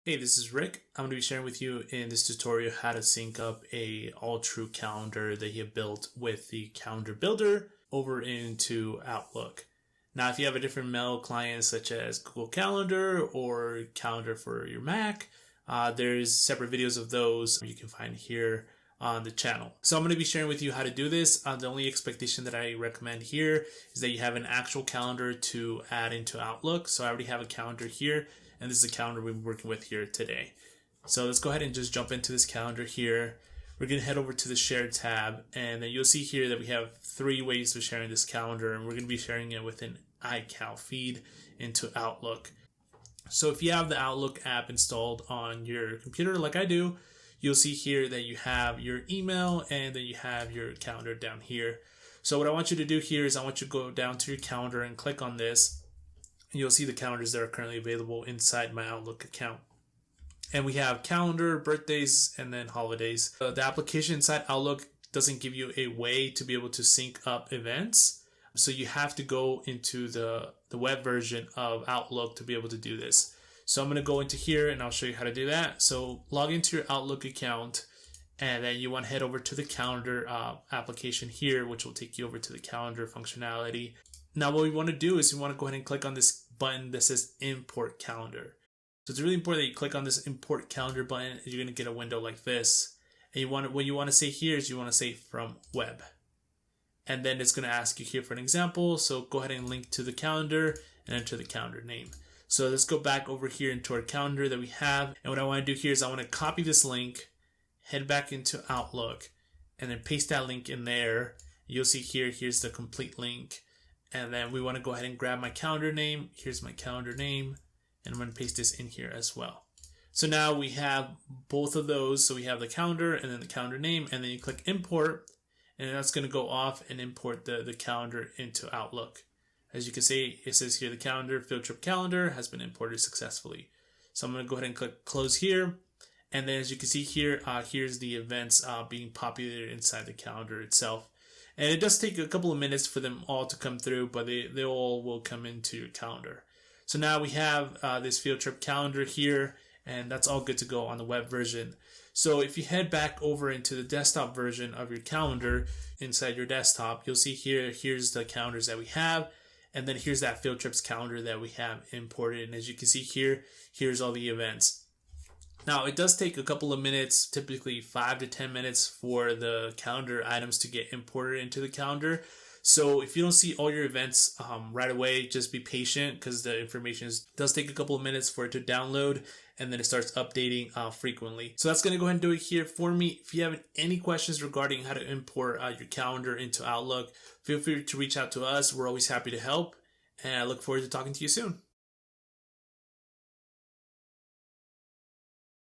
Hey, this is Rick. I'm going to be sharing with you in this tutorial how to sync up a Altru calendar that you have built with the calendar builder over into Outlook. Now, if you have a different mail client such as Google Calendar or Calendar for your Mac, there's separate videos of those you can find here on the channel. So I'm going to be sharing with you how to do this. The only expectation that I recommend here is that you have an actual calendar to add into Outlook. So I already have a calendar here, and this is a calendar we've been working with here today. So let's go ahead and just jump into this calendar here. We're going to head over to the Share tab, and then you'll see here that we have 3 ways of sharing this calendar, and we're going to be sharing it with an iCal feed into Outlook. So if you have the Outlook app installed on your computer like I do, you'll see here that you have your email and then you have your calendar down here. So what I want you to do here is I want you to go down to your calendar and click on this. You'll see the calendars that are currently available inside my Outlook account. And we have calendar, birthdays, and then holidays. The application inside Outlook doesn't give you a way to be able to sync up events. So you have to go into the web version of Outlook to be able to do this. So I'm going to go into here and I'll show you how to do that. So log into your Outlook account, and then you want to head over to the calendar application here, which will take you over to the calendar functionality. Now what we want to do is we want to go ahead and click on this button that says import calendar. So it's really important that you click on this import calendar button. You're going to get a window like this. And what you want to say here is you want to say from web. And then it's going to ask you here for an example. So go ahead and link to the calendar and enter the calendar name. So let's go back over here into our calendar that we have. And what I want to do here is I want to copy this link, head back into Outlook, and then paste that link in there. You'll see here, here's the complete link. And then we want to go ahead and grab my calendar name. Here's my calendar name. And I'm going to paste this in here as well. So now we have both of those. So we have the calendar and then the calendar name. And then you click import. And that's going to go off and import the calendar into Outlook. As you can see, it says here the calendar, field trip calendar has been imported successfully. So I'm going to go ahead and click close here. And then as you can see here, here's the events being populated inside the calendar itself. And it does take a couple of minutes for them all to come through, but they all will come into your calendar. So now we have this field trip calendar here, and that's all good to go on the web version. So if you head back over into the desktop version of your calendar inside your desktop, you'll see here, here's the calendars that we have. And then here's that field trips calendar that we have imported. And as you can see here, here's all the events. Now it does take a couple of minutes, typically 5 to 10 minutes for the calendar items to get imported into the calendar. So if you don't see all your events right away, just be patient because the information does take a couple of minutes for it to download, and then it starts updating frequently. So that's going to go ahead and do it here for me. If you have any questions regarding how to import your calendar into Outlook, feel free to reach out to us. We're always happy to help, and I look forward to talking to you soon.